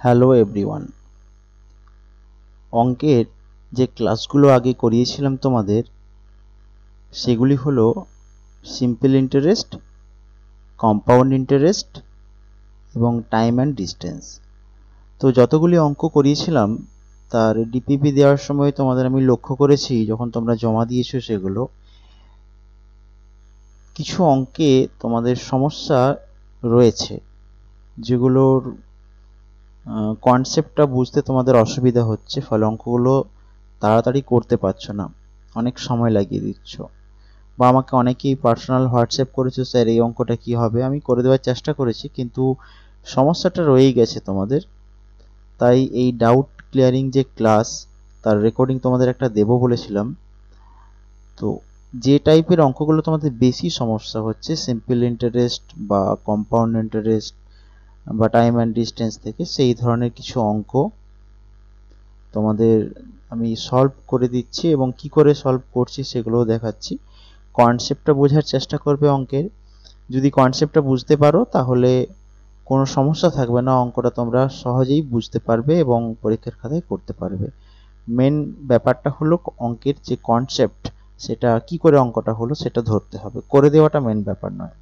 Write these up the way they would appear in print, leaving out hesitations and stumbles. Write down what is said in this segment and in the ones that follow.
Hello everyone, অঙ্কের যে ক্লাসগুলো আগে করিয়েছিলাম তোমাদের সেগুলি হলো সিম্পল ইন্টারেস্ট, কম্পাউন্ড ইন্টারেস্ট এবং টাইম অ্যান্ড ডিস্টেন্স। তো যতগুলি অঙ্ক করিয়েছিলাম তার ডিপিপি দেওয়ার সময় তোমাদের আমি লক্ষ্য করেছি যখন তোমরা জমা দিয়েছো সেগুলো কিছু অঙ্কে তোমাদের সমস্যা রয়েছে যেগুলোর কনসেপ্টটা বুঝতে তোমাদের অসুবিধা হচ্ছে, ফলে অঙ্কগুলো তাড়াতাড়ি করতে পারছো না, অনেক সময় লাগিয়ে দিচ্ছ। বা আমাকে অনেকেই পার্সোনাল হোয়াটসঅ্যাপ করেছো, স্যার এই অঙ্কটা কি হবে। আমি করে দেওয়ার চেষ্টা করেছি কিন্তু সমস্যাটা রয়েই গেছে তোমাদের। তাই এই ডাউট ক্লিয়ারিং যে ক্লাস তার রেকর্ডিং তোমাদের একটা দেবো বলেছিলাম। তো যে টাইপের অঙ্কগুলো তোমাদের বেশি সমস্যা হচ্ছে সিম্পল ইন্টারেস্ট বা কম্পাউন্ড ইন্টারেস্ট বা টাইম অ্যান্ড ডিস্টেন্স থেকে, সেই ধরনের কিছু অঙ্ক তোমাদের আমি সলভ করে দিচ্ছি এবং কি করে সলভ করছি সেগুলোও দেখাচ্ছি। কনসেপ্টটা বোঝার চেষ্টা করবে অঙ্কের। যদি কনসেপ্টটা বুঝতে পারো তাহলে কোনো সমস্যা থাকবে না, অঙ্কটা তোমরা সহজেই বুঝতে পারবে এবং পরীক্ষার খাতায় করতে পারবে। মেন ব্যাপারটা হলো অঙ্কের যে কনসেপ্ট সেটা কি করে অঙ্কটা হলো সেটা ধরতে হবে, করে দেওয়াটা মেন ব্যাপার নয়।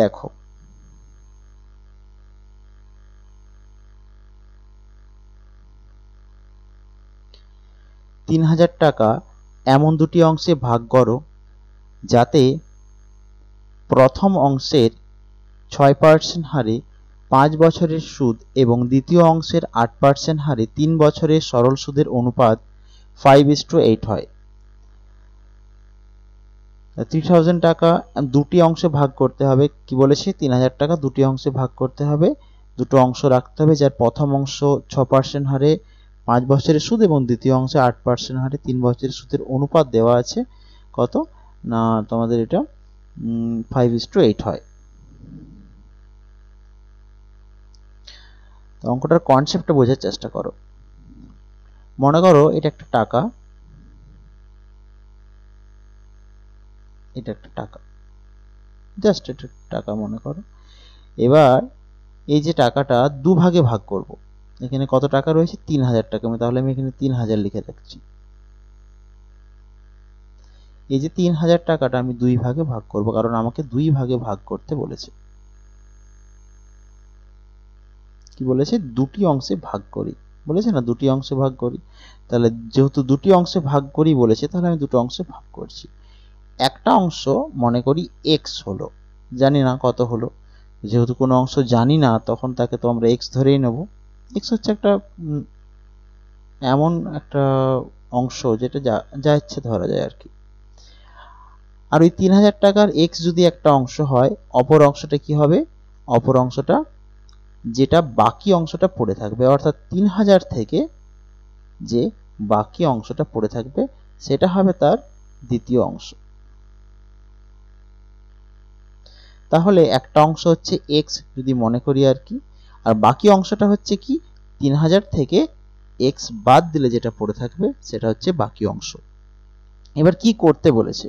দেখো, টাকা এমন দুটি অংশে ভাগ করো যাতে প্রথম অংশের 6% হারে 5 বছরের সুদ এবং দ্বিতীয় অংশের 8% হারে 3 বছরের সরল সুদের অনুপাত 5:8 হয়। 3000 টাকা দুটি অংশে ভাগ করতে হবে। কি বলেছে? 3000 টাকা দুটি অংশে ভাগ করতে হবে, দুটো অংশ রাখতে হবে, যার প্রথম অংশ 6% হারে 5 বছরের সুদ এবং দ্বিতীয় অংশে 8% হারে 3 বছরের সুদের অনুপাত দেওয়া আছে কত না তোমাদের এটা 5:8 হয়। অঙ্কটার কনসেপ্টটা বোঝার চেষ্টা করো। মনে করো এটা একটা টাকা, এটা একটা টাকা, জাস্ট এটা টাকা মনে করো। এবার এই যে টাকাটা দুভাগে ভাগ করব। এখানে কত টাকা রয়েছে? 3000 টাকা, তাহলে আমি এখানে 3000 লিখে রাখছি। এই যে 3000 টাকাটা আমি দুই ভাগে ভাগ করব, কারণ আমাকে দুই ভাগে ভাগ করতে বলেছে। কি বলেছে? দুটি অংশে ভাগ করি বলেছে না, দুটি অংশে ভাগ করি। তাহলে যেহেতু দুটি অংশে ভাগ করি বলেছে তাহলে আমি দুটো অংশে ভাগ করছি। একটা অংশ মনে করি x হলো, জানি না কত হলো, যেহেতু কোনো অংশ জানি না তখন তাকে তো আমরা x ধরেই নেব। x হচ্ছে একটা এমন একটা অংশ যেটা যা ইচ্ছে ধরা যায় আর কি। আর ওই 3000 টাকার x যদি একটা অংশ হয়, অপর অংশটা কি হবে? অপর অংশটা যেটা বাকি অংশটা পড়ে থাকবে, অর্থাৎ 3000 থেকে যে বাকি অংশটা পড়ে থাকবে সেটা হবে তার দ্বিতীয় অংশ। তাহলে একটা অংশ হচ্ছে x যদি মনে করি আর কি, আর বাকি অংশটা হচ্ছে কি 3000 থেকে x বাদ দিলে যেটা পড়ে থাকবে সেটা হচ্ছে বাকি অংশ। এবার কি করতে বলেছে?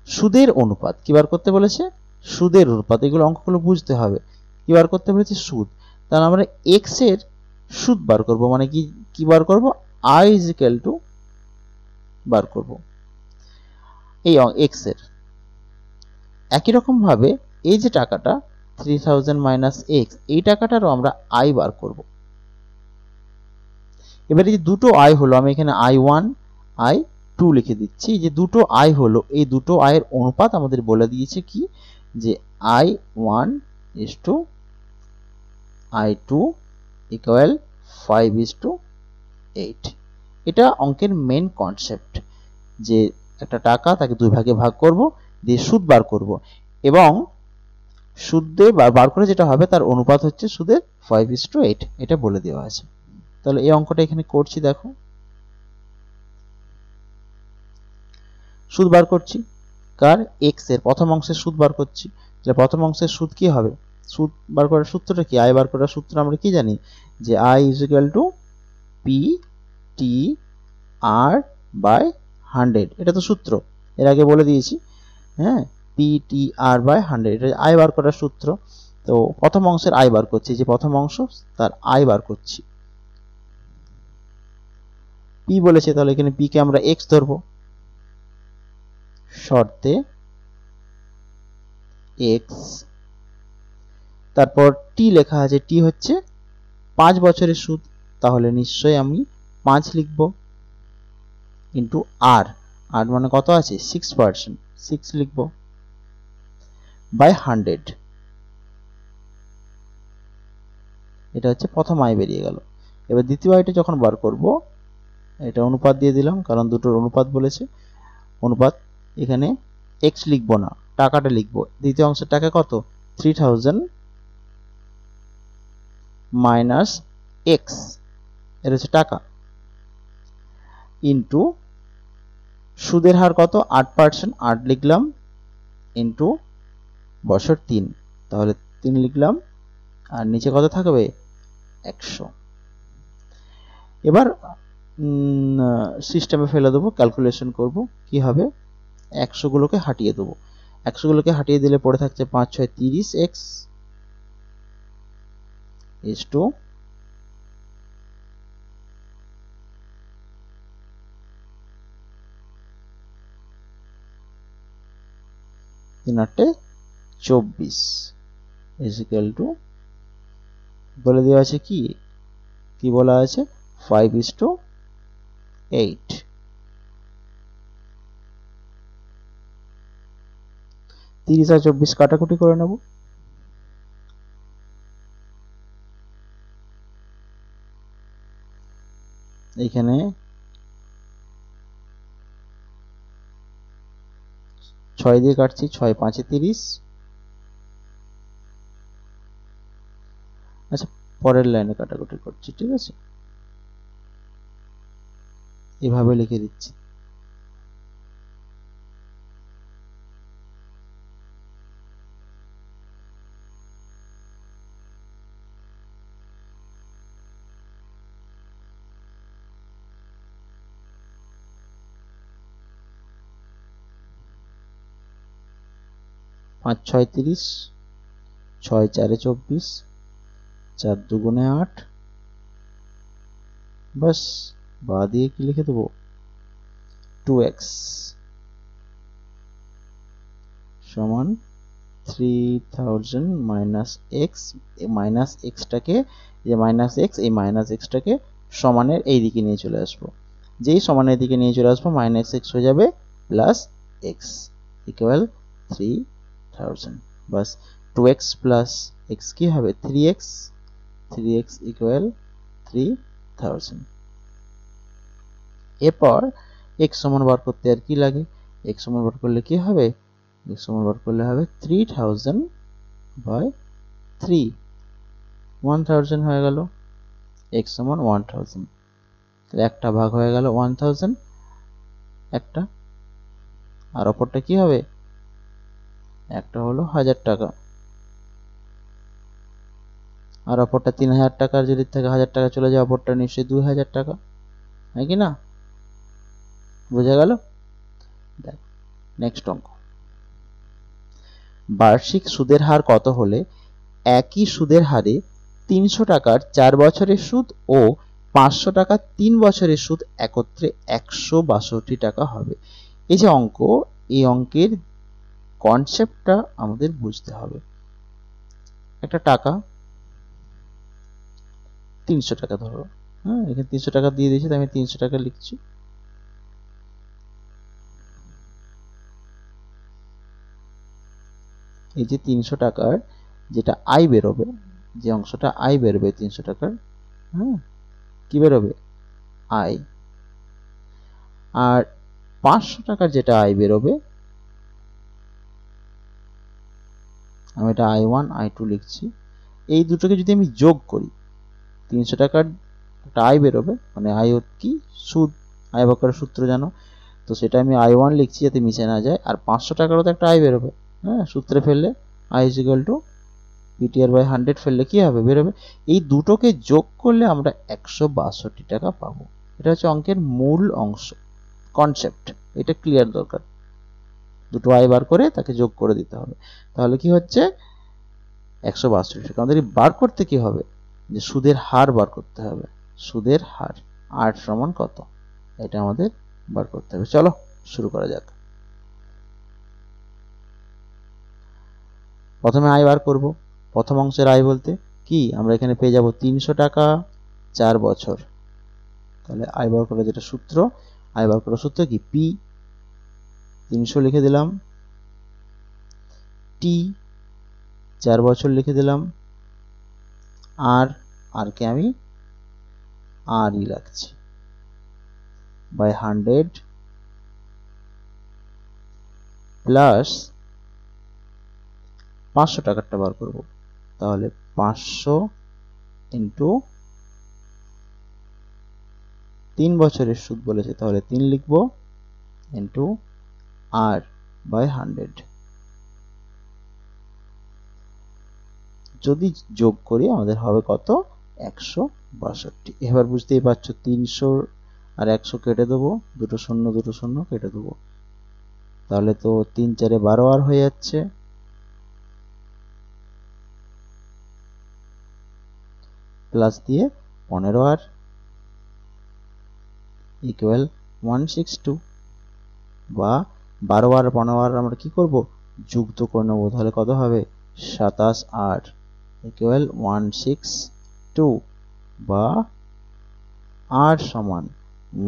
সুদের অনুপাত কি বার করতে বলেছে? সুদের অনুপাত। এগুলো অঙ্কগুলো বুঝতে হবে। কি বার করতে বলেছে? সুদ। তাহলে আমরা x এর সুদ বার করব, মানে কি বার করব? i = বার করব এই x এর। একই রকম ভাবে এই যে টাকাটা 3000 - x, এই টাকাটারও আমরা i বার করব। এবারে যে দুটো i হলো, আমি এখানে i1 i2 লিখে দিচ্ছি। যে দুটো i হলো, এই দুটো i এর অনুপাত আমাদের বলে দিয়েছে কি যে i1 i2 = 5:8। এটা অঙ্কের মেন কনসেপ্ট, যে একটা টাকা তাকে দুই ভাগে ভাগ করব, দিয়ে সুদ বার করব এবং সুদে বার করে যেটা হবে তার অনুপাত হচ্ছে সুদের 5:8, এটা বলে দেওয়া আছে। তাহলে এই অঙ্কটা এখানে করছি, দেখো সুদ বার করছি কার? x এর প্রথম অংশের সুদ বার করছি। তাহলে প্রথম অংশের সুদ কি হবে? সুদ বার করার সূত্রটা কি? i বার করার সূত্র আমরা কি জানি? যে i = p/100, এটা তো সূত্র, এর আগে বলে দিয়েছি। হ্যাঁ, p/100, এটা i বার করার সূত্র। তো প্রথম অংশের আয় বার করছি, যে প্রথম অংশ তার আয় বার করছি। পি বলেছে, তাহলে এখানে পি কে আমরা এক্স ধরবো, শর্তে এক্স, তারপর টি লেখা আছে, টি হচ্ছে 5 বছরের সুদ, তাহলে নিশ্চয়ই আমি 5 লিখব, ইন্টু আর, আর মানে কত আছে 6%, 6 লিখব, বাই 100। এটা হচ্ছে প্রথম আয় বেরিয়ে গেল। এবার দ্বিতীয় আয়টা যখন বার করব, এটা অনুপাত দিয়ে দিলাম, কারণ দুটোর অনুপাত বলেছে। অনুপাত, এখানে এক্স লিখবো না, টাকাটা লিখবো। দ্বিতীয় অংশের টাকা কত, 3000 মাইনাস এক্স, এটা হচ্ছে টাকা, ইন্টু সুদের হার কত 8%, 8 লিখলাম, ইন্টু বছর 3, তাহলে 3 লিখলাম, আর নিচে কত থাকবে 100। এবার সিস্টেমে ফেলে দেবো, ক্যালকুলেশন করব, কি হবে 100 গুলোকে হাটিয়ে দেবো, 100 গুলোকে হাটিয়ে দিলে পড়ে থাকছে 5 6 30 x is to 3 8 24 is equal to, বলে দেওয়া আছে কি বলা আছে 5:8। তিরিশ আর 24 কাটাকুটি করে নেব, এইখানে 6 দিয়ে কাটছি, 6 5 30। আচ্ছা, পরের লাইনে কাটাকুটি করছি, ঠিক আছে, এভাবে লিখে দিচ্ছি। পাঁচ 6 30, 6 4 24, 4 2 8, बस বা দিয়ে কি লিখে দেবো 2x সমান 3000 মাইনাস এক্স, মাইনাস এক্সটাকে, যে মাইনাস এক্স, এই মাইনাস এক্সটাকে সমানের এই দিকে নিয়ে চলে আসবো, যেই সমানের দিকে নিয়ে চলে আসবো মাইনাস এক্স হয়ে যাবে প্লাস এক্স ইকুয়াল 3000, বাস 2x প্লাস এক্স কি হবে 3x, 3x ইকুয়াল 3000। এরপর x সমান বার করতে আর কি লাগে, x সমান বার করলে কি হবে, x সমান বার করলে হবে 3000 বাই 3, 1000 হয়ে গেল, x সমান 1000, তাহলে একটা ভাগ হয়ে গেল 1000 একটা, আর অপরটা কি হবে, একটা হলো 1000 টাকা, আর অপরটা 3000 টাকার যদি থেকে 1000 টাকা চলে যায়, অপরটা নিশ্চয়ই 2000 টাকা, হয় কি না, বোঝা গেল। দেখ নেক্সট অঙ্ক, বার্ষিক সুদের হার কত হলে একই সুদের হারে 300 টাকার 4 বছরের সুদ ও 500 টাকার 3 বছরের সুদ একত্রে 162 টাকা হবে। এই যে অঙ্ক, এই অঙ্কের কনসেপ্টটা আমাদের বুঝতে হবে। একটা টাকা 300 টাকা ধরো, হ্যাঁ এখানে 300 টাকা দিয়ে দিয়েছি, তাই আমি 300 টাকা লিখছি। এই যে 300 টাকার যেটা আয় বেরোবে, যে অংশটা আয় বেরোবে 300 টাকার, হ্যাঁ কি বেরোবে আয়, আর 500 টাকার যেটা আয় বেরোবে, আমি এটা I1 I2 লিখছি, এই দুটোকে যদি আমি যোগ করি, 300 টাকার একটা আয় বেরোবে, মানে আয় কি সুদ, আয় বক্রের সূত্র জানো, তো সেটা আমি I1 লিখছি যাতে মিশে না যায়, আর 500 টাকারও তো একটা আয় বেরোবে, হ্যাঁ সূত্রে ফেললে I is equal to PTR by 100 ফেললে কি হবে বেরোবে, এই দুটোকে যোগ করলে আমরা 162 টাকা পাবো। এটা হচ্ছে অঙ্কের মূল অংশ, কনসেপ্ট, এটা ক্লিয়ার দরকার, দুটো আয় বার করে তাকে যোগ করে দিতে হবে, তাহলে কি হচ্ছে 162 টাকা। আমাদের বার করতে কি হবে, যে সুদের হার বার করতে হবে। সুদের হার 8 সমান কত, এটা আমাদের বার করতে হবে। চলো শুরু করা যাক। প্রথমে আয় বার করব। প্রথম অংশের আয় বলতে কি, আমরা এখানে পেয়ে যাব 300 টাকা 4 বছর। তাহলে আয় বার করার যেটা সূত্র, আয় বার করার সূত্র কি, পি 300 লিখে দিলাম, টি 4 বছর লিখে দিলাম, আর কে আমি আরই রাখছি, বাই 100 প্লাস 500 টাকারটা বার করব। তাহলে 500 ইন্টু 3 বছরের সুদ বলেছে, তাহলে 3 লিখব, ইন্টু আর বাই 100। যদি যোগ করি আমাদের হবে কত, 162। এবার বুঝতেই পারছো 300 আর 100 কেটে দেবো, দুটো শূন্য কেটে দেবো, তাহলে তো 3 4 12 আর হয়ে যাচ্ছে, প্লাস দিয়ে 15 আর ইকুয়াল 162, বা 12 আর 15 আর আমরা কি করব, যুক্ত করে নেবো, তাহলে কত হবে 27 আর ইকুয়াল 162, বা আর সমান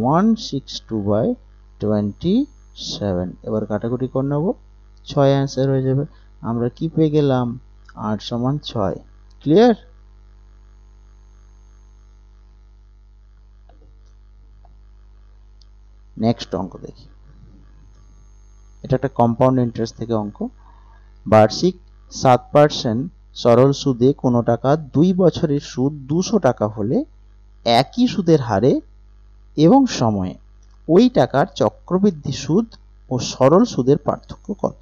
162/27। এবার কাটাকুটি করে নেব, 6 অ্যান্সার হয়ে যাবে। আমরা কি পেয়ে গেলাম, 8 সমান 6। ক্লিয়ার? নেক্সট অঙ্ক দেখি। এটা একটা কম্পাউন্ড ইন্টারেস্ট থেকে অঙ্ক। বার্ষিক 7% সরল সুদে কোনো টাকা 2 বছরের সুদ 200 টাকা হলে একই সুদের হারে এবং সময়ে ওই টাকার চক্রবৃদ্ধি সুদ ও সরল সুদের পার্থক্য কত।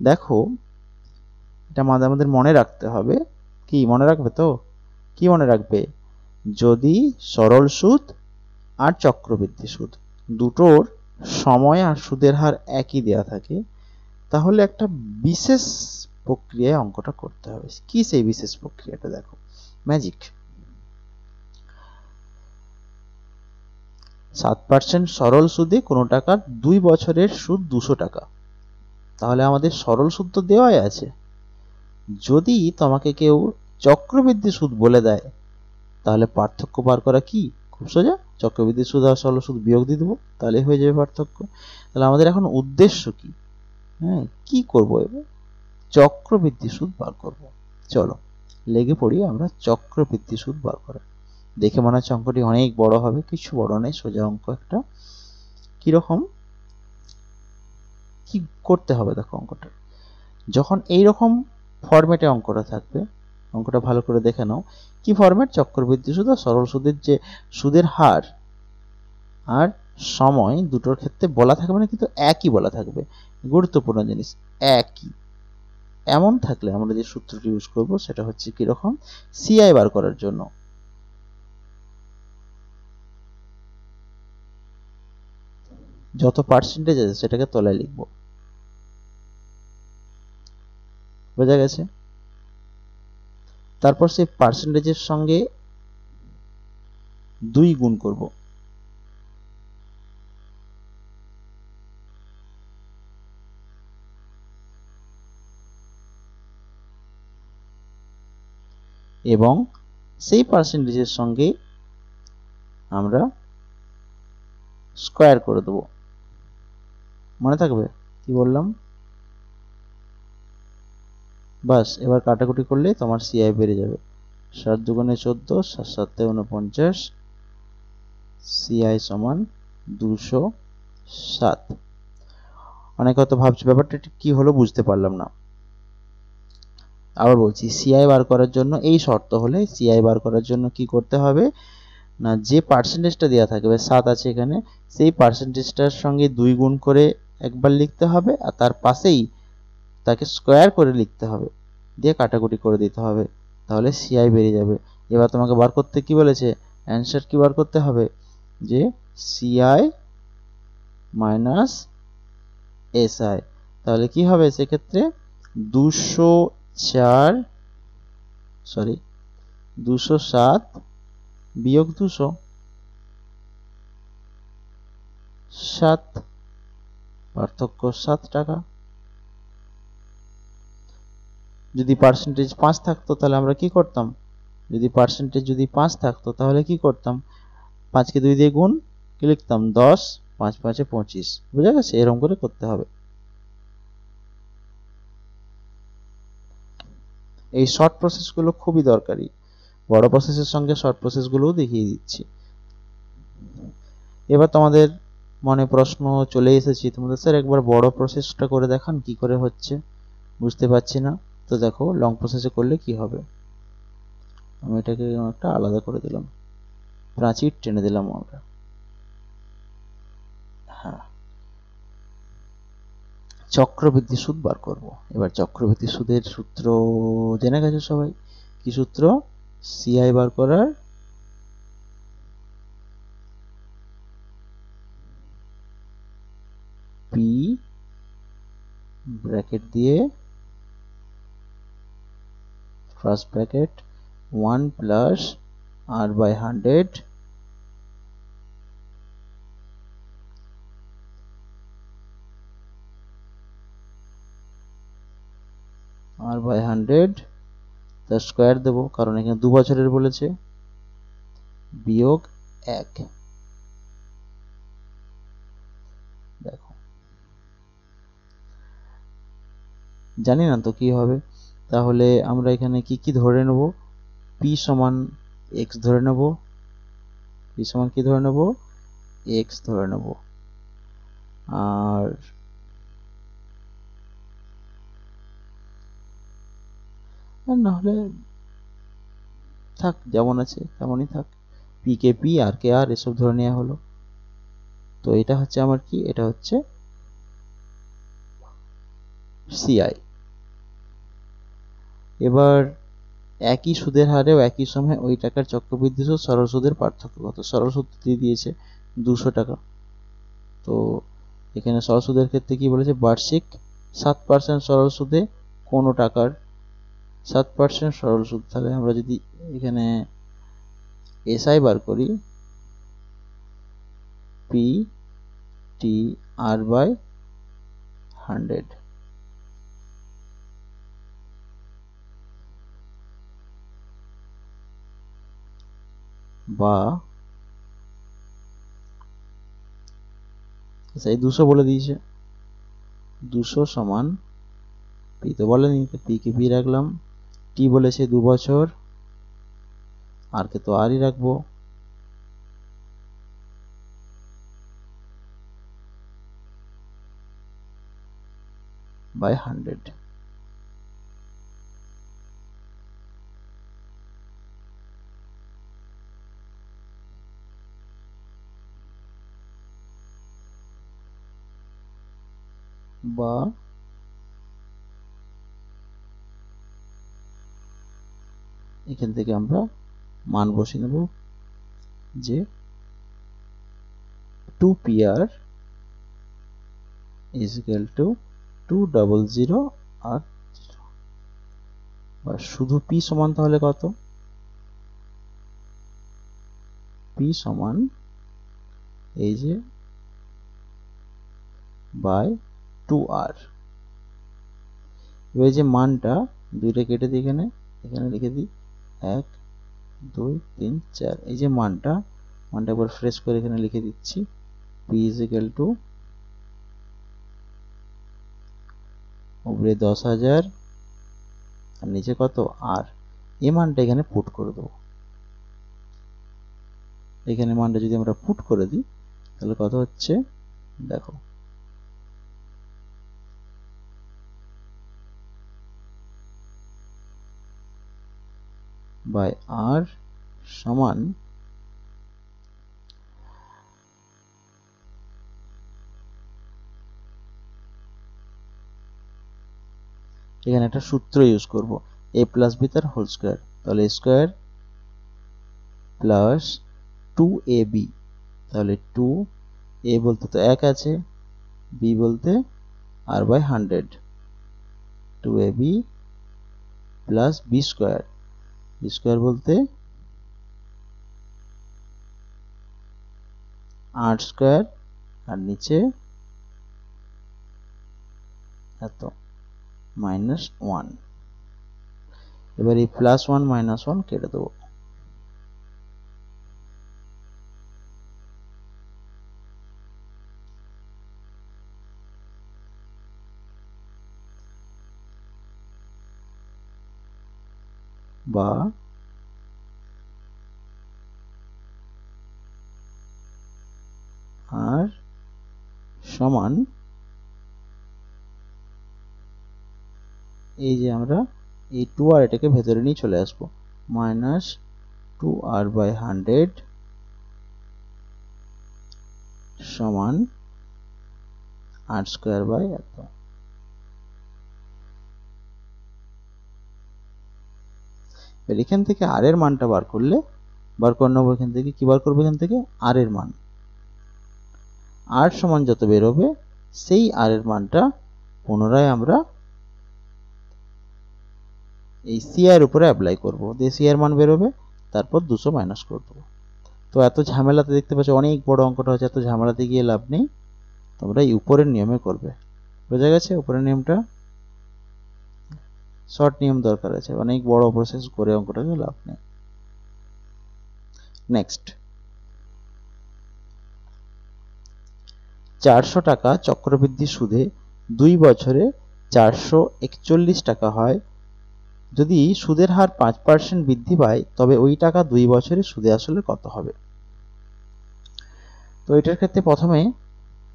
দেখো, এটা আমাদের মনে রাখতে হবে। কি মনে রাখবে তো, কি মনে রাখবে, যদি সরল সুদ আর চক্রবৃদ্ধি সুদ দুটোর সময় আর সুদের হার একই দেয়া থাকে, তাহলে একটা বিশেষ প্রক্রিয়ায় অঙ্কটা করতে হবে। কি সেই বিশেষ প্রক্রিয়াটা, দেখো ম্যাজিক। 7% সরল সুদে কোনো টাকার 2 বছরের সুদ 200 টাকা, তাহলে আমাদের সরল সুদ তো দেওয়াই আছে। যদি তোমাকে কেউ চক্রবৃদ্ধি সুদ বলে দেয়, তাহলে পার্থক্য বার করা কি খুব সোজা, চক্রবৃদ্ধি সুদ আর সরল সুদ বিয়োগ দিয়ে দেবো, তাহলে হয়ে যাবে পার্থক্য। তাহলে আমাদের এখন উদ্দেশ্য কি, হ্যাঁ কি করবো, এবার চক্রবৃদ্ধি সুদ বার করব। চলো লেগে পড়ি আমরা চক্রবৃদ্ধি সুদ বার করা। দেখে মনে হচ্ছে অঙ্কটি অনেক বড় হবে, কিছু বড় নেই, সোজা অঙ্ক একটা। কিরকম কি করতে হবে, দেখো অঙ্কটা যখন এইরকম ফরম্যাটে অঙ্কটা থাকবে, অঙ্কটা ভালো করে দেখে নাও। কি ফরম্যাট, চক্রবৃদ্ধি সুদ আর সরল সুদের যে সুদের হার আর সময় দুটোর ক্ষেত্রে বলা থাকবে না, কিন্তু একই বলা থাকবে। গুরুত্বপূর্ণ জিনিস, একই। এমন থাকলে আমরা যে সূত্রটি ইউজ করব সেটা হচ্ছে কিরকম, সিআই বার করার জন্য যত পার্সেন্টেজ আছে সেটাকে তলায় লিখব, বোঝা গেছে। তারপর সেই পার্সেন্টেজের সঙ্গে 2 গুণ করব, এবং সেই পার্সেন্টেজের সঙ্গে আমরা স্কয়ার করে দেব। মনে থাকবে কি বললাম, বাস এবার কাটাকুটি করলে তোমার সিআই বেড়ে যাবে। 7 দুগুণে 14, 7 7 49, সিআই সমান 207। অনেকে হয়তো ভাবছে ব্যাপারটা কি হলো, বুঝতে পারলাম না। আবার বলছি, সিআই বার করার জন্য এই শর্ত হলে, সিআই বার করার জন্য কি করতে হবে না, যে পার্সেন্টেজটা দেওয়া থাকবে 7 আছে এখানে, সেই পার্সেন্টেজটার সঙ্গে 2 গুণ করে একবার লিখতে হবে, আর তার পাশেই তাকে স্কয়ার করে লিখতে হবে, দিয়ে কাটাকুটি করে দিতে হবে, তাহলে সিআই বেরিয়ে যাবে। এবার তোমাকে বার করতে কি বলেছে, অ্যান্সার কি বার করতে হবে, যে সিআই মাইনাস এসআই। তাহলে কি হবে সেক্ষেত্রে, 207 বিয়োগ 200, 7, পার্থক্য 7 টাকা। যদি পার্সেন্টেজ 5 থাকতো তাহলে আমরা কি করতাম, যদি পার্সেন্টেজ 5 থাকতো তাহলে কি করতাম, 5 কে 2 দিয়ে গুণ, কি লিখতাম 10, 5 5 25। বুঝা গেছে? এরকম করে করতে হবে। এই শর্ট প্রসেসগুলো খুবই দরকারি, বড় প্রসেসের সঙ্গে শর্ট প্রসেসগুলোও দেখিয়ে দিচ্ছি। এবার তোমাদের মনে প্রশ্ন চলে এসেছে, তোমাদের স্যার একবার বড় প্রসেসটা করে দেখান কি করে হচ্ছে, বুঝতে পারছি না। তো দেখো লং প্রসেসে করলে কি হবে, আমি এটাকে একটা আলাদা করে দিলাম, প্রাচীর টেনে দিলাম আমরা। হ্যাঁ, চক্রবৃদ্ধি সুদ বার করব। এবার চক্রবৃদ্ধি সুদের সূত্র জেনে গেছে সবাই, কি সূত্র, সিআই বার করার পি ব্র্যাকেট দিয়ে first bracket 1 plus r by 100 r by 100 তার স্কয়ার দেব, কারণ এখানে 2 বছরের বলেছে, বিয়োগ 1। দেখো জানি না তো কি হবে, তাহলে আমরা এখানে কি কি ধরে নেব, p সমান x ধরে নেব, p সমান কি ধরে নেব, x ধরে নেব, আর না হলে থাক যেমন আছে তেমনই থাক, p কে p আর কে আর এসব ধরে নেওয়া হলো। তো এটা হচ্ছে আমার কি, এটা হচ্ছে সিআই। এবার একই সুদের হারেও একই সময় ওই টাকার চক্রবৃদ্ধি সুদ সরল সুদের পার্থক্য কত, সরল সুদ দিয়ে দিয়েছে 200 টাকা। তো এখানে সরল সুদের ক্ষেত্রে কি বলেছে, বার্ষিক 7% সরল সুদে কোনো টাকার 7% সরল সুদ। তাহলে আমরা যদি এখানে এসআই বার করি, পি টি আর বাই 100, বা এই 200 বলে দিয়েছে, 200 সমান পি তো বলেনি, পি কে পি রাখলাম, টি বলেছে 2 বছর, আর কে তো আরই রাখবো, বাই 100। বা এখান থেকে আমরা মান বসিয়ে নেব যে 2pr is equal to 200 আর বা শুধু p সমান তাহলে কত, p সমান এই যে বাই 2r। এবার যে মানটা দুইটা কেটে দিই, এখানে লিখে দিই 1 2 3 4, এই যে মানটা একবার ফ্রেশ করে এখানে লিখে দিচ্ছি, p is equal to উপরে 10,000 আর নিচে কত আর, এই মানটা এখানে পুট করে দেবো। এখানে মানটা যদি আমরা পুট করে দিই তাহলে কত হচ্ছে দেখো, বাই আর সমান এখানে একটা সূত্র ইউজ করব, a প্লাস বি তার হোল স্কয়ার, তাহলে স্কয়ার প্লাস 2ab, তাহলে 2a বলতে তো 1 আছে, b বলতে r by 100, 2ab plus b square, b square বলতে 8 স্কোয়ার আর নিচে এত মাইনাস 1। এবার এই প্লাস 1 মাইনাস 1 কেটে দেবো, বা আর সমান এই যে আমরা এই 2r এটাকে ভেতরে নিয়ে চলে আসবো, মাইনাস 2r/100 সমান 8 স্কোয়ার বাই এত। এখান থেকে আর এর মানটা বার করে নেবো। এখান থেকে কি বার করবো? এখান থেকে আর এর মান, আর সমান যত বেরোবে সেই আর এর মানটা পুনরায় আমরা এই সি এর উপরে অ্যাপ্লাই করবো, দিয়ে সি এর মান বেরোবে, তারপর 200 মাইনাস করে দেবো। তো এত ঝামেলাতে দেখতে পাচ্ছ অনেক বড় অঙ্কটা হচ্ছে, এত ঝামেলাতে গিয়ে লাভ নেই, তোমরা এই উপরের নিয়মে করবে। বোঝা গেছে? উপরের নিয়মটা শর্ট নিয়ম দরকার আছে, অনেক বড় প্রসেস করে অঙ্কটাকে লাভ নেই। নেক্সট, 400 টাকা চক্রবৃদ্ধি সুদে 2 বছরে 441 টাকা হয়। যদি সুদের হার 5% বৃদ্ধি পায় তবে ওই টাকা 2 বছরে সুদে আসলে কত হবে? তো এটার ক্ষেত্রে প্রথমে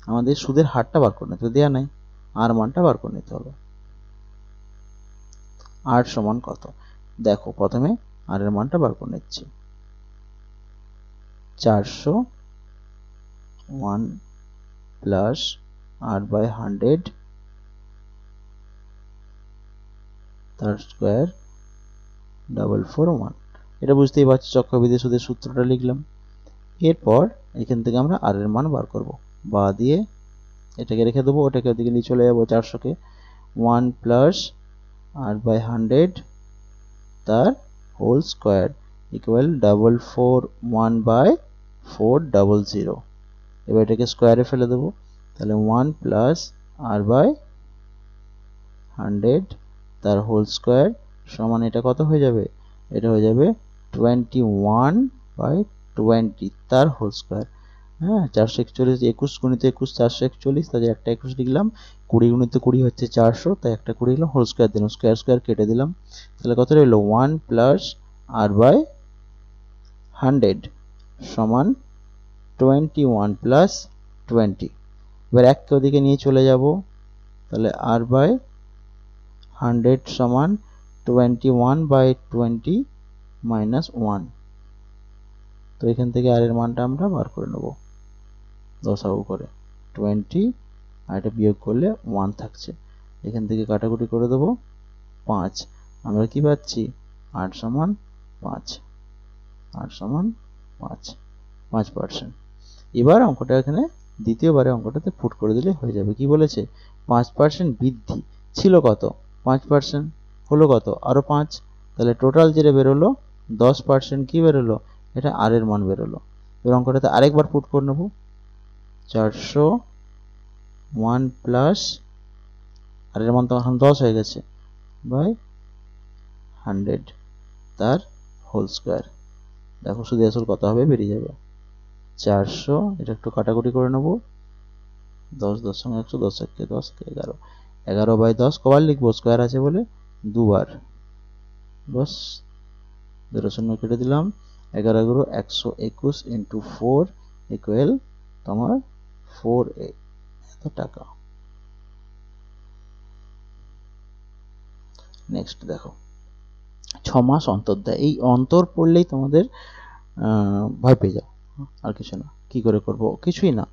আমাদের সুদের হারটা বার করে নিতে দেওয়া নাই, আর মানটা বার করে নিতে হবে। আর সমান কত? দেখো প্রথমে আর এর মানটা বার করে নিচ্ছি, 401 প্লাস r/100 তার স্কোয়ার 441। এটা বুঝতেই পারছি, চক্রবৃদ্ধি সুদের সূত্রটা লিখলাম। এরপর এখান থেকে আমরা আর এর মান বার করব, বা দিয়ে এটাকে রেখে দেবো, ওটাকে ওদিকে নিয়ে চলে যাবো, 400কে 1 প্লাস r/100 তার হোল স্কোয়ার ইকুয়াল 441/400। এবার এটাকে স্কোয়ারে ফেলে দেবো, তাহলে 1 প্লাস r/100 তার হোল স্কোয়ার সমান এটা কত হয়ে যাবে? এটা হয়ে যাবে 21/20 তার হোল স্কোয়ার। হ্যাঁ, 441, 21 গুণিত 21 441, তাহলে একটা 21 লিখলাম, 20 গুণিত 20 হচ্ছে 400, তাই একটা 20 লিখলাম, হোল স্কোয়ার দিলাম, স্কোয়ার কেটে দিলাম, তাহলে কত রইল? 1 প্লাস r/100 সমান 21 প্লাস 20। এবার এককে ওদিকে নিয়ে চলে যাব, তাহলে r/100 সমান 21/20 মাইনাস 1। তো এখান থেকে আর এর মানটা আমরা বার করে নেব, দশাগু করে 20, আর এটা বিয়োগ করলে 1 থাকছে, এখান থেকে কাটাকুটি করে দেবো 5। আমরা কি পাচ্ছি? 8 সমান 5, 8 সমান 5%। এবার অঙ্কটা এখানে দ্বিতীয়বারে অঙ্কটাতে পুট করে দিলে হয়ে যাবে। কি বলেছে? 5% বৃদ্ধি ছিল কত? 5% হলো কত? আরো 5, তাহলে টোটাল যেটা বেরোলো 10% কি বেরোলো? এটা আর এর মান বেরোলো। এবার অঙ্কটাতে আরেকবার পুট করে নেব, 401 প্লাস আর এর মান তো এখন 10 হয়ে গেছে বাই 100 তার হোল স্কোয়ার। দেখো শুধু আসল কত হবে, বেরিয়ে যাবে 400। এটা একটু কাটাকুটি করে নেব, 10 10 সঙ্গে 100, 10 1 10 11, 11/10 কবার লিখবো? স্কোয়ার আছে বলে দুবার, বস 0 শূন্য কেটে দিলাম, 11 11 121 ইন্টু 4 ইকুয়াল তোমার 4 এত টাকা। নেক্সট দেখো, 6 মাস অন্তর দেয়। এই অন্তর পড়লেই তোমাদের ভয় পেয়ে যাও, আর কিছু না। কি করে করব? কিছুই না,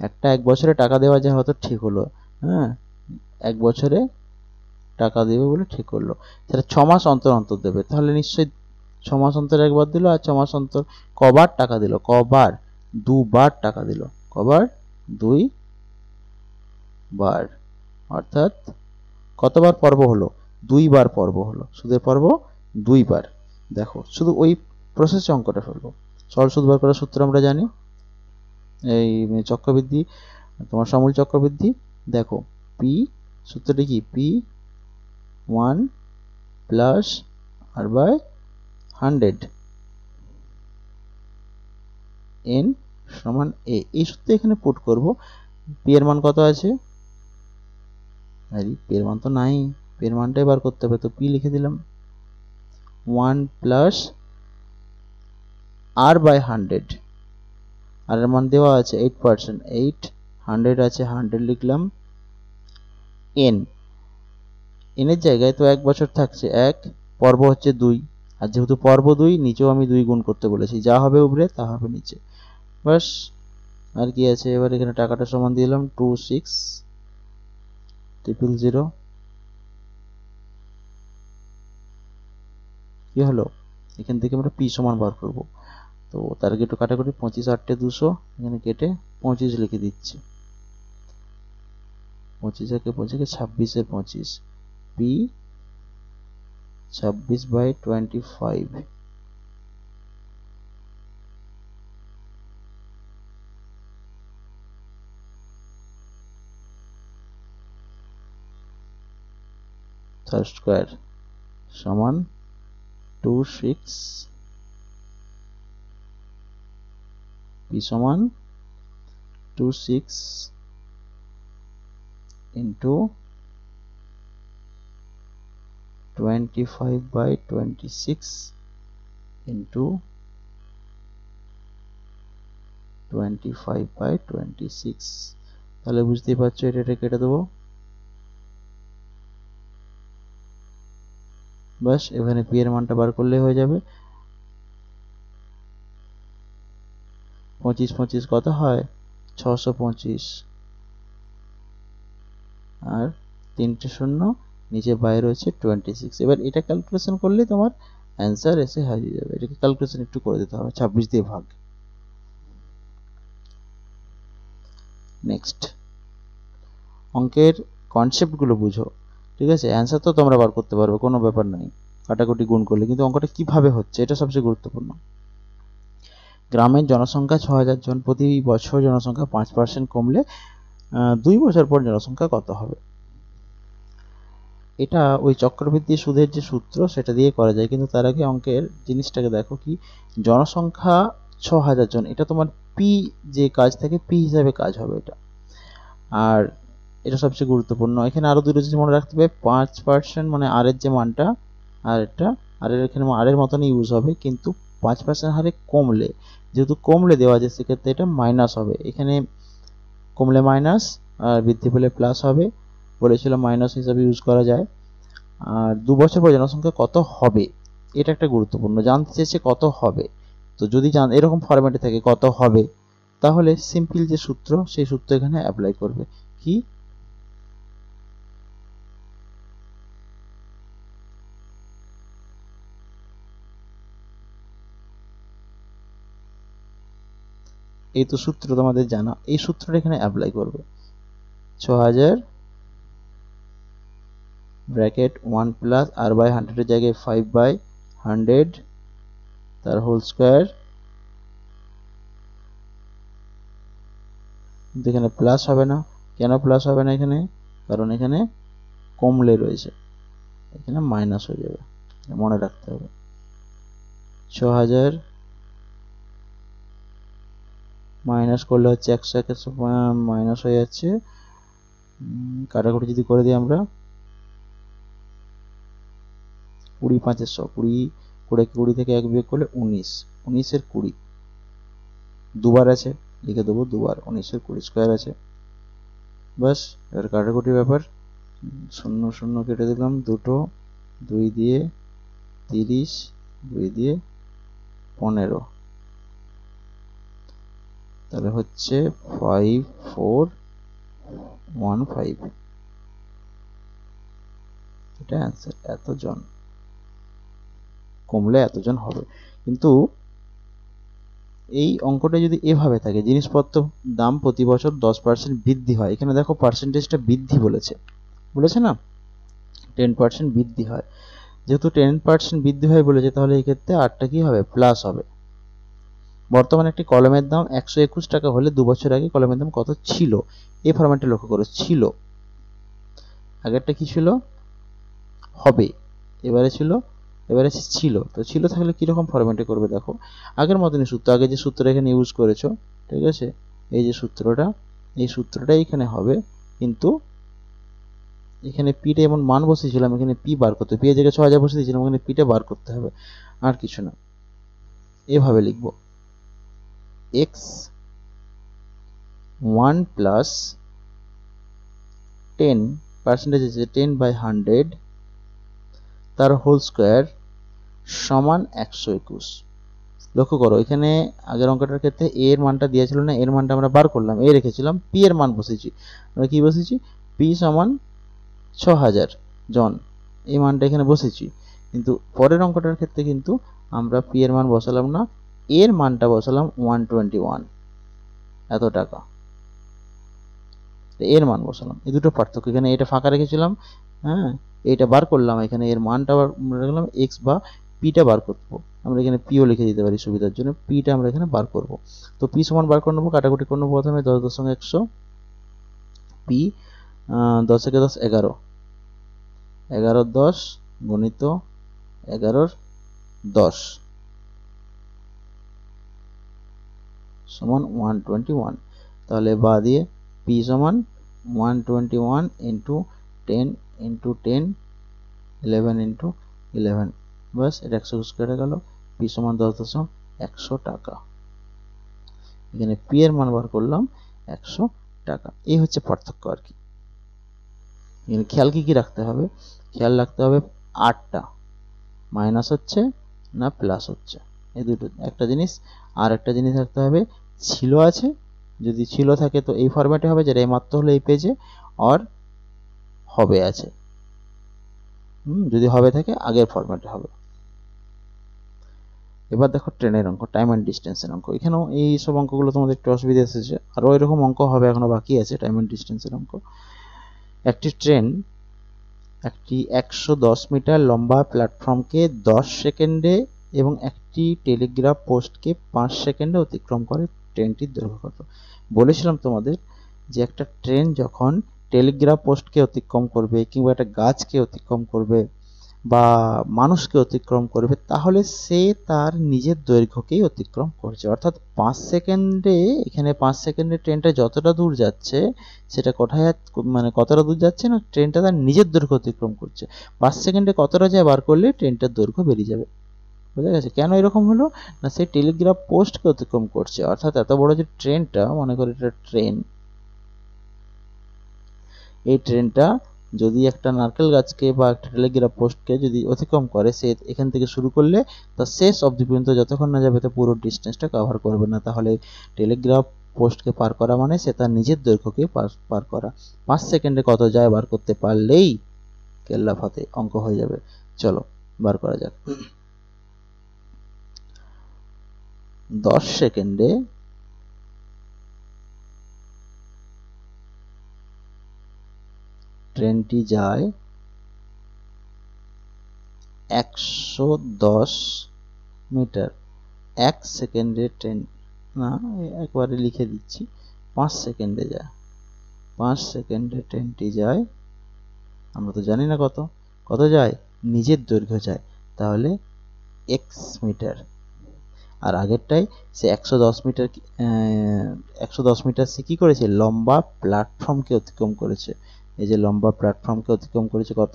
একটা 1 বছরে টাকা দেওয়া যায় হয়তো ঠিক হলো, হ্যাঁ 1 বছরে টাকা দেবে বলে ঠিক করলো, তাহলে 6 মাস অন্তর অন্তর দেবে, তাহলে নিশ্চয়ই 6 মাস অন্তর একবার দিল, আর 6 মাস অন্তর কবার টাকা দিল? কবার? 2 বার টাকা দিল। কবার? 2 বার। অর্থাৎ কতবার পর্ব হলো? 2বার পর্ব হলো, সুদের পর্ব 2বার। দেখো শুধু ওই প্রসেসে অঙ্কটা ফেলবো। সরল সুদ বার করার সূত্র আমরা জানি, এই চক্রবৃদ্ধি, তোমার সমূল চক্রবৃদ্ধি। দেখো পি সূত্রটা কি, P1 প্লাস R/100 n সমান a। এই সূত্রে এখানে পুট করব। পি এর মান কত আছে, আরে পি এর মান তো নাই, পি এর মানটাই বার করতে হবে, তো পি লিখে দিলাম 1 প্লাস R/100। আর এর মান দেওয়া আছে 8%, 8, 100 আছে 100 লিখলাম, n n এর জায়গায় তো 1 বছর থাকছে 1, পর্ব হচ্ছে 2, আর যেহেতু পর্ব 2 নিচেও আমি 2 গুণ করতে বলেছি, যা হবে উপরে তা হবে নিচে। বাস, আর কি আছে, এবার এখানে টাকাটা সমান দিলাম 26,000। কি হলো, এখান থেকে আমরা পি সমান বার করব। তো তার আগে একটু কাটাকুটি, 25 8 200, এখানে কেটে 25 লিখে দিচ্ছি। 25 একে 26 এর 25, পি 26/25। তার স্কয়ার সমান 26, পি সমান 26 ইন্টু 25/26 ইন্টু 25/26। তাহলে বুঝতেই পারছো, এটা কেটে দেবো। বাস, এখানে পি এর মানটা বার করলে হয়ে যাবে। 25 25 কত হয়, 625, আর 3টে শূন্য, নিচে বাইরে রয়েছে 26। এবার এটা ক্যালকুলেশন করলে তোমার অ্যান্সার এসে হারিয়ে যাবে। এটাকে ক্যালকুলেশন একটু করে দিতে হবে, 26 দিয়ে ভাগ। নেক্সট, অঙ্কের কনসেপ্টগুলো বুঝো, ঠিক আছে? অ্যান্সার তো তোমরা বার করতে পারবে, কোনো ব্যাপার নাই, কাটাকুটি গুণ করলে, কিন্তু অঙ্কটা কিভাবে হচ্ছে এটা সবচেয়ে গুরুত্বপূর্ণ। গ্রামের জনসংখ্যা 6000 জন, প্রতি বছর জনসংখ্যা 5% কমলে 2 বছর পর জনসংখ্যা কত হবে? এটা ওই চক্রবৃদ্ধি সুদের যে সূত্র সেটা দিয়ে করা যায়, কিন্তু তার আগে অঙ্কের জিনিসটাকে দেখো কি, জনসংখ্যা 6000 জন, এটা তোমার পি যে কাজ থাকে পি হিসাবে কাজ হবে এটা। আর এটা সবচেয়ে গুরুত্বপূর্ণ। এখানে আরো দুটো জিনিস মনে রাখতে হবে, 5% মানে আর এর যে মানটা, আর এটা আর এর এখানে আর এর মতনই ইউজ হবে, কিন্তু 5% হারে কমলে, যেহেতু কমলে দেওয়া আছে সেক্ষেত্রে এটা মাইনাস হবে। এখানে কমলে মাইনাস আর বৃদ্ধি পেলে প্লাস হবে, বলেছিল মাইনাস হিসাবে ইউজ করা যায়। আর 2 বছর পর জনসংখ্যা কত হবে, এটা একটা গুরুত্বপূর্ণ, জানতে চেয়েছে কত হবে। তো যদি এরকম ফরম্যাটে থাকে কত হবে, তাহলে সিম্পল যে সূত্র সেই সূত্র এখানে অ্যাপ্লাই করবে। কি, এই তো সূত্র তোমাদের জানা, এই সূত্রটা এখানে অ্যাপ্লাই করবে। 6000 ব্র্যাকেট 1 প্লাস R/100 এর জায়গায় 5/100 তার হোল স্কয়ার, কিন্তু এখানে প্লাস হবে না। কেন প্লাস হবে না এখানে, কারণ এখানে কমলে রয়েছে, এখানে মাইনাস হয়ে যাবে, মনে রাখতে হবে। 6000 মাইনাস করলে হচ্ছে 100 মাইনাস হয়ে যাচ্ছে, কাটাকুটি যদি করে দিই আমরা, 20 5 100, 20 থেকে 1 বিয়োগ করলে 19, 19 এর 20 দুবার আছে, লিখে দেবো দুবার, 19 এর 20 স্কয়ার আছে। বাস, এর কাটাকুটি ব্যাপার, 0 0 কেটে দিলাম, দুটো 2 দিয়ে 30, 2 দিয়ে 15, তাহলে হচ্ছে 5415, এটা অ্যান্সার। এতজন কমলে এতজন হবে। কিন্তু এই অঙ্কটা যদি এভাবে থাকে, জিনিসপত্র দাম প্রতি বছর 10% বৃদ্ধি হয়, এখানে দেখো পার্সেন্টেজটা বৃদ্ধি বলেছে না, 10% বৃদ্ধি হয়। যেহেতু 10% বৃদ্ধি হয় বলেছে, তাহলে এই ক্ষেত্রে আরটা কি হবে, প্লাস হবে। বর্তমানে একটি কলমের দাম 121 টাকা হলে 2 বছর আগে কলমের দাম কত ছিল? এই ফরম্যাটে লক্ষ্য করো, ছিল, আগেরটা কি ছিল, হবে, এবারে ছিল, এবারে ছিল। তো ছিল থাকলে কিরকম ফরম্যাটে করবে দেখো, আগের মতনই সূত্র, আগে যে সূত্র এখানে ইউজ করেছো, ঠিক আছে, এই যে সূত্রটা, এই সূত্রটা এখানে হবে, কিন্তু এখানে পিটা এমন মান বসিয়েছিলাম, এখানে পি বার করতে, পি এর জায়গায় 6000 বসিয়ে দিয়েছিলাম, এখানে পিটা বার করতে হবে, আর কিছু না। এভাবে লিখবো, x1 প্লাস 10 পার্সেন্টেজ আছে 10/100 তার হোল স্কোয়ার সমান 121। লক্ষ্য করো, এখানে আগের অঙ্কটার ক্ষেত্রে এ এর মানটা দিয়েছিল না, এর মানটা আমরা বার করলাম, এ রেখেছিলাম, পি এর মান বসেছি, আমরা কি বসেছি, পি সমান 6000 জন, এই মানটা এখানে বসেছি। কিন্তু পরের অঙ্কটার ক্ষেত্রে কিন্তু আমরা পি এর মান বসালাম না, এর মানটা বসালাম 121 এত টাকা, এর মান বসালাম। এই দুটো পার্থক্য, এখানে এটা ফাঁকা রেখেছিলাম, হ্যাঁ, এইটা বার করলাম, এখানে এর মানটা রাখলাম, এক্স বা পিটা বার করবো, আমরা এখানে পিও লিখে দিতে পারি সুবিধার জন্য, পিটা আমরা এখানে বার করব। তো পি সমান বার করে নেবো, কাটাকুটি করে নেবো, প্রথমে 10 10 সঙ্গে 100, পি 10 একে 10 11, 11 10 গণিত 11 10 সমান 121। তাহলে বা দিয়ে পি সমান 121 ইন্টু 10 ইন্টু 10 11 ইন্টু 11, বাস এটা 120 কেটে গেল, পি সমান 10.100 টাকা। এখানে পি এর মান বার করলাম 100 টাকা। এই হচ্ছে পার্থক্য আর কি। এখানে খেয়াল কি রাখতে হবে, খেয়াল রাখতে হবে আটটা মাইনাস হচ্ছে না প্লাস হচ্ছে, এই দুটো একটা জিনিস। আর একটা জিনিস রাখতে হবে, ছিল আছে, যদি ছিল থাকে তো এই ফরম্যাটে হবে, যেটা এইমাত্র হলো এই পেজে, আর হবে আছে, যদি হবে থাকে আগের ফরম্যাটে হবে। এবার দেখো ট্রেনের অঙ্ক, টাইম অ্যান্ড ডিস্টেন্সের অঙ্ক। এখানেও এই সব অঙ্কগুলো তোমাদের একটু অসুবিধা এসেছে, আরও এরকম অঙ্ক হবে, এখনো বাকি আছে টাইম অ্যান্ড ডিস্টেন্সের অঙ্ক। একটি ট্রেন একটি 110 মিটার লম্বা প্ল্যাটফর্মকে 10 সেকেন্ডে এবং একটি টেলিগ্রাফ পোস্টকে 5 সেকেন্ডে অতিক্রম করে, ট্রেনটির দৈর্ঘ্য কত? বলেছিলাম তোমাদের যে একটা ট্রেন যখন টেলিগ্রাফ পোস্টকে অতিক্রম করবে, কিংবা একটা গাছকে অতিক্রম করবে, বা মানুষকে অতিক্রম করবে, তাহলে সে তার নিজের দৈর্ঘ্যকেই অতিক্রম করছে। অর্থাৎ 5 সেকেন্ডে, এখানে 5 সেকেন্ডে ট্রেনটা যতটা দূর যাচ্ছে, সেটা কোথায় মানে কতটা দূর যাচ্ছে না, ট্রেনটা তার নিজের দৈর্ঘ্য অতিক্রম করছে। 5 সেকেন্ডে কতটা যায় বার করলে ট্রেনটার দৈর্ঘ্য বেরিয়ে যাবে। বোঝা গেছে কেন এরকম হলো? না, সেই টেলিগ্রাফ পোস্টকে অতিক্রম করছে। অর্থাৎ এত বড় যে ট্রেনটা, মনে করি এটা ট্রেন, এই ট্রেনটা যদি একটা নারকেল গাছকে বা একটা টেলিগ্রাফ পোস্টকে যদি অতিক্রম করে, সে এখান থেকে শুরু করলে তার শেষ অবধি পর্যন্ত যতক্ষণ না যাবে, তো পুরো ডিস্টেন্সটা কভার করবে না। তাহলে টেলিগ্রাফ পোস্টকে পার করা মানে সে তার নিজের দৈর্ঘ্যকে পার করা। 5 সেকেন্ডে কত যায় বার করতে পারলেই কেল্লা ফাতে, অঙ্ক হয়ে যাবে। চলো বার করা যাক। 10 সেকেন্ডে ট্রেনটি যায় 110 মিটার। 1 সেকেন্ডে ট্রেন, না একবারে লিখে দিচ্ছি, 5 সেকেন্ডে যায়, 5 সেকেন্ডে ট্রেনটি যায়, আমরা তো জানি না কত যায়, নিজের দৈর্ঘ্য যায়, তাহলে x মিটার। আর আগেরটাই সে 110 মিটার, 110 মিটার সে কি করেছে, লম্বা প্ল্যাটফর্মকে অতিক্রম করেছে। এই যে লম্বা প্ল্যাটফর্মকে অতিক্রম করেছে কত,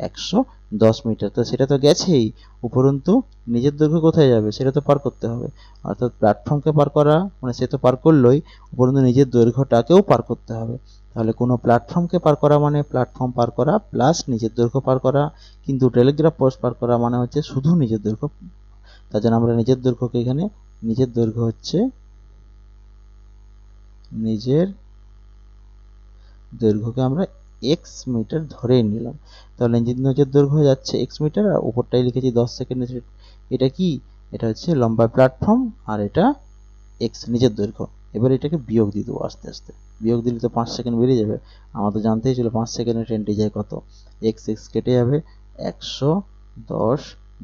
110 মিটার। তো সেটা তো গেছেই, উপরন্তু নিজের দৈর্ঘ্য কোথায় যাবে, সেটা তো পার করতে হবে। অর্থাৎ প্ল্যাটফর্মকে পার করা মানে সে তো পার করলোই, উপরন্তু নিজের দৈর্ঘ্যটাকেও পার করতে হবে। তাহলে কোনো প্ল্যাটফর্মকে পার করা মানে প্ল্যাটফর্ম পার করা প্লাস নিজের দৈর্ঘ্য পার করা, কিন্তু টেলিগ্রাফ পোস্ট পার করা মানে হচ্ছে শুধু নিজের দৈর্ঘ্য। তার জন্য আমরা নিজের দৈর্ঘ্যকে এখানে, নিজের দৈর্ঘ্য হচ্ছে, নিজের দৈর্ঘ্যকে আমরা x মিটার ধরেই নিলাম। তাহলে নিজের দৈর্ঘ্য যাচ্ছে x মিটার, আর উপরটাই লিখেছি 10 সেকেন্ডে। এটা কি, এটা হচ্ছে লম্বা প্ল্যাটফর্ম, আর এটা x নিজের দৈর্ঘ্য। এবার এটাকে বিয়োগ দিয়ে দেবো আস্তে আস্তে। বিয়োগ দিলে তো 5 সেকেন্ড বেরিয়ে যাবে। আমার তো জানতেই ছিল 5 সেকেন্ডে ট্রেনটি যায় কত, এক্স এক্স কেটে যাবে 110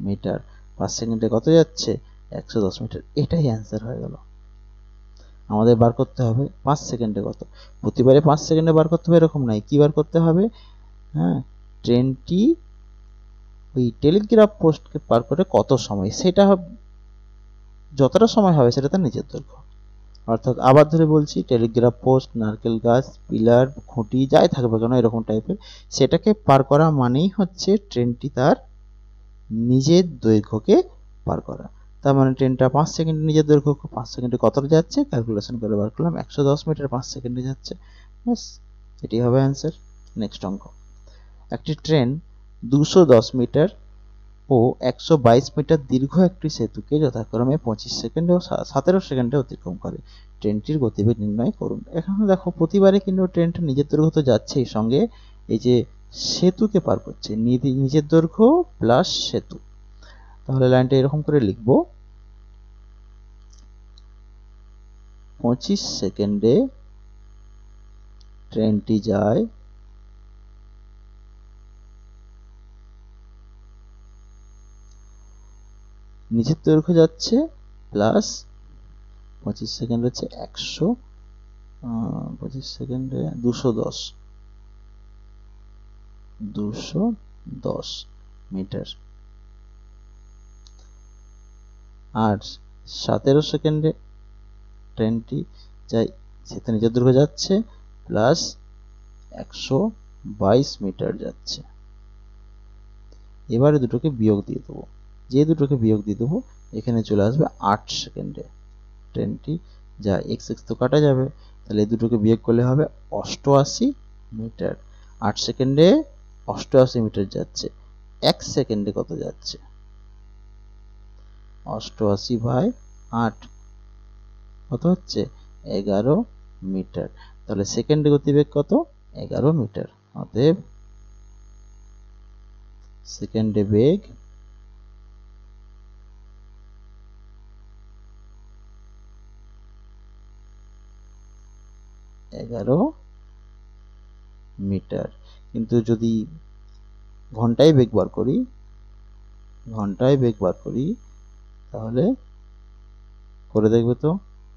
মিটার, 5 সেকেন্ডে কত যাচ্ছে 110 মিটার। এটাই অ্যান্সার হয়ে গেল। আমাদের বার করতে হবে 5 সেকেন্ডে কত। প্রতিবারে 5 সেকেন্ডে বার করতে হবে এরকম নাই, কি বার করতে হবে, হ্যাঁ, ট্রেনটি ওই টেলিগ্রাফ পোস্টকে পার করে কত সময়, সেটা যতটা সময় হবে সেটা তার নিজের দৈর্ঘ্য। অর্থাৎ আবার ধরে বলছি, টেলিগ্রাফ পোস্ট, নারকেল গাছ, পিলার, খুঁটি যাই থাকবে কেন এরকম টাইপের, সেটাকে পার করা মানেই হচ্ছে ট্রেনটি তার নিজের দৈর্ঘ্যকে পার করা। তার মানে ট্রেনটা 5 সেকেন্ডে নিজের দৈর্ঘ্য 5 সেকেন্ডে কতটা যাচ্ছে ক্যালকুলেশন করে বার করলাম, 110 মিটার 5 সেকেন্ডে যাচ্ছে, ব্যাস এটি হবে অ্যান্সার। নেক্সট অঙ্ক, একটি ট্রেন 210 মিটার ও 122 মিটার দীর্ঘ একটি সেতুকে যথাক্রমে 25 সেকেন্ডে ও 17 সেকেন্ডে অতিক্রম করে, ট্রেনটির গতিবেগ নির্ণয় করুন। এখানে দেখো প্রতিবারে কিন্তু ট্রেনটা নিজের দৈর্ঘ্য তো যাচ্ছেই, সঙ্গে এই যে সেতুকে পার করছে, নিজের দৈর্ঘ্য প্লাস সেতু। তাহলে লাইনটা এরকম করে লিখব, 25 সেকেন্ডে ট্রেনটি যায় নিজের দৈর্ঘ্য যাচ্ছে প্লাস 25 সেকেন্ড হচ্ছে 25 সেকেন্ডে 210 মিটার, আর 17 সেকেন্ডে ট্রেনটি যায়, সেটা নিজের দৈর্ঘ্য যাচ্ছে প্লাস 122 মিটার যাচ্ছে। এবারে দুটোকে বিয়োগ দিয়ে দেবো, যে দুটোকে বিয়োগ দিয়ে দেবো এখানে চলে আসবে 8 সেকেন্ডে ট্রেনটি যায়, এক্স এক্স তো কাটা যাবে, তাহলে এই দুটোকে বিয়োগ করলে হবে 88 মিটার। 8 সেকেন্ডে 88 মিটার যাচ্ছে, 1 সেকেন্ডে কত যাচ্ছে, 88/8 কত হচ্ছে 11 মিটার। তাহলে সেকেন্ডে গতিবেগ কত 11 মিটার। অতএব সেকেন্ডে বেগ 11 মিটার। কিন্তু যদি ঘন্টায় বেগ বার করি তাহলে করে দেখবে তো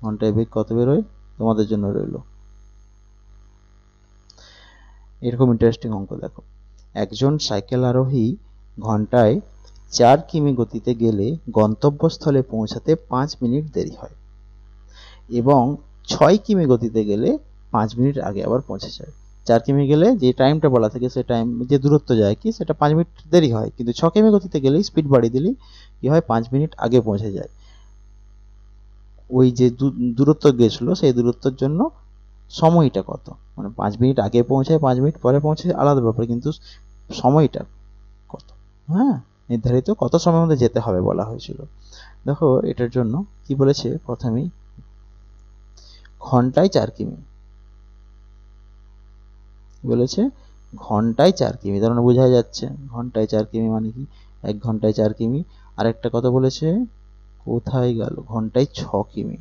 ঘন্টায় বেগ কত বেরোয়, তোমাদের জন্য রইল। এরকম ইন্টারেস্টিং অঙ্ক দেখো, একজন সাইকেল আরোহী ঘন্টায় 4 কিমি গতিতে গেলে গন্তব্যস্থলে পৌঁছাতে 5 মিনিট দেরি হয় এবং 6 কিমি গতিতে গেলে 5 মিনিট আগে আবার পৌঁছে যায়। 4 কিমি গেলে যে টাইমটা বলা থাকে সে টাইম, যে দূরত্ব যায় কি সেটা 5 মিনিট দেরি হয়, কিন্তু 6 কিমি গতিতে গেলেই স্পিড বাড়িয়ে দিলেই কি হয় 5 মিনিট আগে পৌঁছে যায়। ওই যে দূরত্ব গেছিল সেই দূরত্বের জন্য সময়টা কত, মানে 5 মিনিট আগে পৌঁছায় 5 মিনিট পরে পৌঁছায় আলাদা ব্যাপার, কিন্তু সময়টা কত, হ্যাঁ নির্ধারিত কত সময়ের মধ্যে যেতে হবে বলা হয়েছিল। দেখো এটার জন্য কি বলেছে, প্রথমেই ঘন্টায় 4 কিমি বলেছে, ঘন্টায় 4 কিমি, তার মানে বোঝা যাচ্ছে ঘন্টায় 4 কিমি মানে কি 1 ঘন্টায় 4 কিমি। আরেকটা কথা বলেছে, কোথায় গেল, ঘন্টায় 6 কিমি।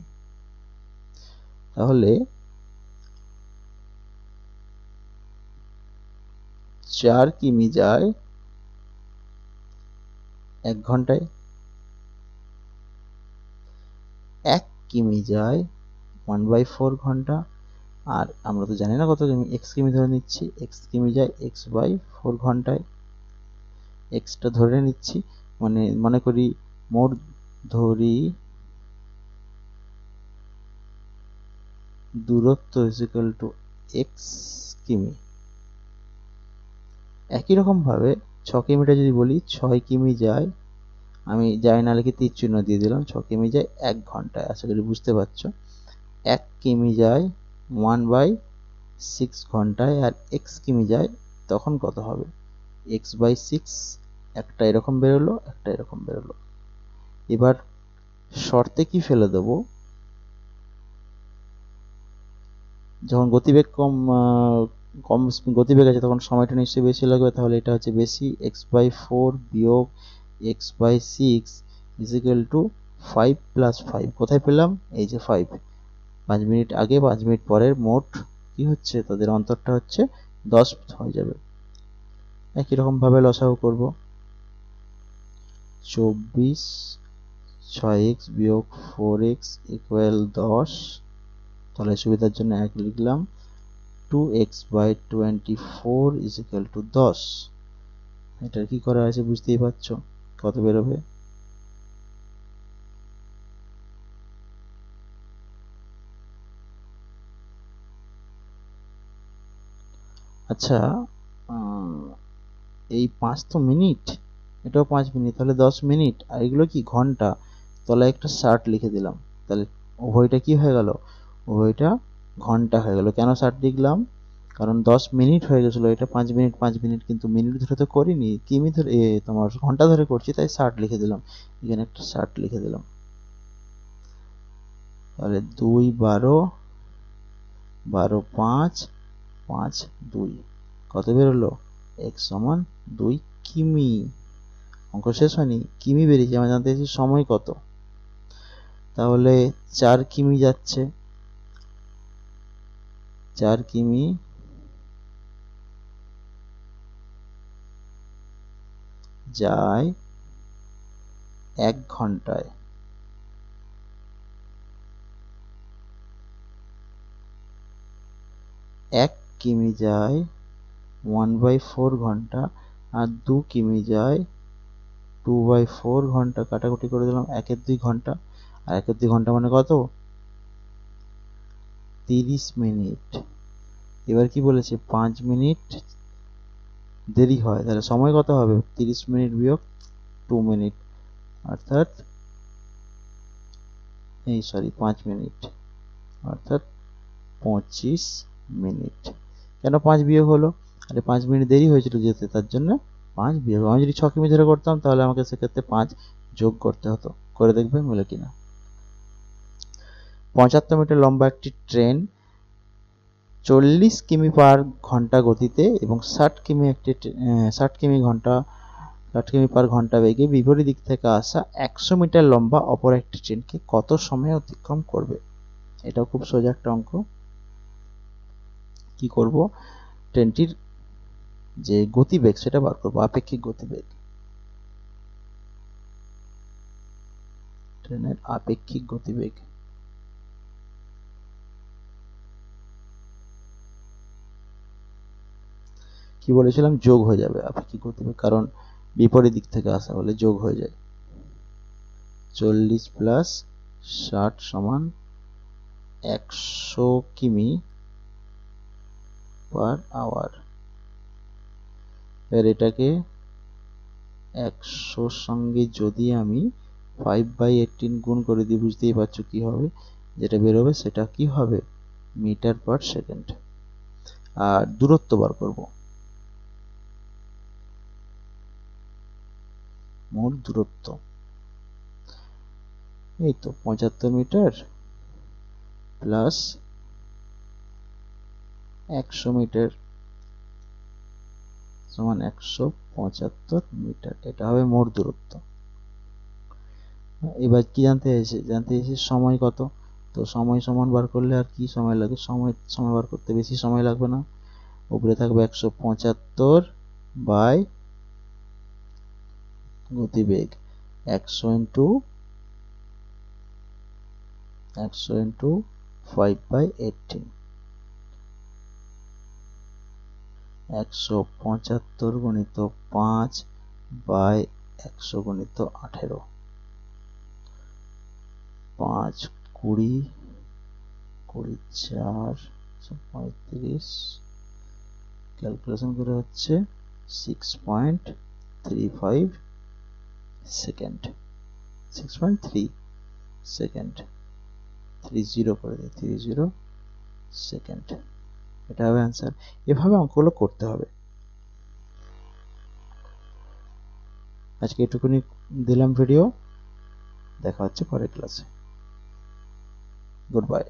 তাহলে 4 কিমি যায় 1 ঘন্টায়, 1 কিমি যায় 1/4 ঘন্টা, আর আমরা তো জানি না কত কিমি, x কিমি ধরে নিচ্ছি, x কিমি যায় x/4 ঘন্টায়, x টা ধরে নিচ্ছি, মানে মনে করি মোট ধরি দূরত্ব = x কিমি। একই রকম ভাবে 6 কিমিটা যদি বলি 6 কিমি যায়, আমি যাই না লিখে তীর চিহ্ন দিয়ে দিলাম, 6 কিমি যায় 1 ঘন্টায়, আশা করি বুঝতে পারছো। 1 কিমি যায় 1/6 ঘন্টায়, আর x কিমি যায় তখন কত হবে x/6, একটা এরকম বেরোলো একটা এরকম বেরোলো। এবার শর্তে কি ফেলে দেবো, যখন গতিবেগ কম গতিবেগ আছে তখন সময়টা নিশ্চয়ই বেশি লাগবে, তাহলে এটা হচ্ছে বেশি, x/4 বিয়োগ x/6 5 + 5, কোথায় পেলাম এই যে 5, 5 মিনিট আগে 5 মিনিট পরের মোট কি হচ্ছে, তাদের অন্তরটা হচ্ছে 10 হয়ে যাবে। একই রকম ভাবে লসাগু করব। 24 6x বিয়োগ 4x ইকুয়াল 10। তাহলে সুবিধার জন্য 1 লিখলাম। 2x by 24 is equal two 10। এটার কি করা আছে বুঝতেই পারছো, কত বেরোবে। আচ্ছা, এই 5 তো মিনিট, এটাও 5 মিনিট, তাহলে 10 মিনিট, আর এগুলো কি ঘন্টা, তাহলে একটা 60 লিখে দিলাম। তাহলে উভয়টা কি হয়ে গেল, উভয়টা ঘন্টা হয়ে গেল। কেন 60 লিখলাম, কারণ 10 মিনিট হয়ে গেছিল, এটা 5 মিনিট 5 মিনিট, কিন্তু মিনিট ধরে তো করিনি, কিমি ধরে তোমার ঘন্টা ধরে করছি, তাই 60 লিখে দিলাম। এখানে একটা 60 লিখে দিলাম। তাহলে 2 12 12 5 5 2 কত বেরোলো, x সমান 2 কিমি। অঙ্ক শেষ হয়নি, কিমি বেরিয়েছে, আমরা জানতে চাইছি সময় কত। তাহলে 4 কিমি যাচ্ছে, 4 কিমি যায় 1 ঘন্টায়। 1 কিমি যায় 1/4 ঘন্টা, আর 2 কিমি যায় 2/4 ঘন্টা। কাটাকুটি করে দিলাম, 1 2 ঘন্টা, আর 1 2 ঘন্টা মানে কত, 30 মিনিট। এবার কি বলেছে, 5 মিনিট দেরি হয়, তাহলে সময় কত হবে, 30 মিনিট বিয়োগ 2 মিনিট, অর্থাৎ 5 মিনিট, অর্থাৎ 25 মিনিট। কেন 5 বিয়োগ হলো, আরে 5 মিনিট দেরি হয়েছিল যেতে, তার জন্য 5 বিয়োগ। আমি যদি 6 কিমি ধরে করতাম তাহলে আমাকে সেক্ষেত্রে 5 যোগ করতে হতো। করে দেখবে মিলে কিনা। 75 মিটার লম্বা একটি ট্রেন 40 কিমি পার ঘন্টা গতিতে এবং 60 কিমি পার ঘন্টা বেগে বিপরীত দিক থেকে আসা 100 মিটার লম্বা অপর একটি ট্রেনকে কত সময়ে অতিক্রম করবে। এটাও খুব সোজা একটা অঙ্ক। কি করব, ট্রেনটির যে গতিবেগ সেটা বার করব, আপেক্ষিক গতিবেগ, ট্রেনের আপেক্ষিক গতিবেগ। কি বলেছিলাম, যোগ হয়ে যাবে আপেক্ষিক গতিবেগ, কারণ বিপরীত দিক থেকে আসা বলে যোগ হয়ে যায়। 40 প্লাস 60 সমান 100 কিমি পার আওয়ার। এর এটাকে 100 সঙ্গে যদি আমি 5/18 গুণ করে দিই, বুঝতেই পারছো কি হবে, যেটা বেরোবে সেটা কি হবে, মিটার পার সেকেন্ড। আর দূরত্ব বার করব, মোট দূরত্ব, এই তো 75 মিটার প্লাস 100 মিটার সমান 175 মিটার, এটা হবে মোট দূরত্ব। এবার কি জানতে চাইছে সময় কত, তো সময় সমান বার করলে আর কি সময় লাগে, সময় বার করতে বেশি সময় লাগবে না, উপরে থাকবে 175 বাই গতিবেগ 100 ইন্টু 5/18, 175 গুণিত 5 বাই 100 গুণিত 18, 5 20 20 4 35, ক্যালকুলেশন করে হচ্ছে 6.35 সেকেন্ড, 6.3 সেকেন্ড, 30 করে দিই, 30 সেকেন্ড, এটা হবে অ্যান্সার। এভাবে অঙ্কগুলো করতে হবে। আজকে এটুকুনি দিলাম ভিডিও, দেখা হচ্ছে পরের ক্লাসে। Good bye.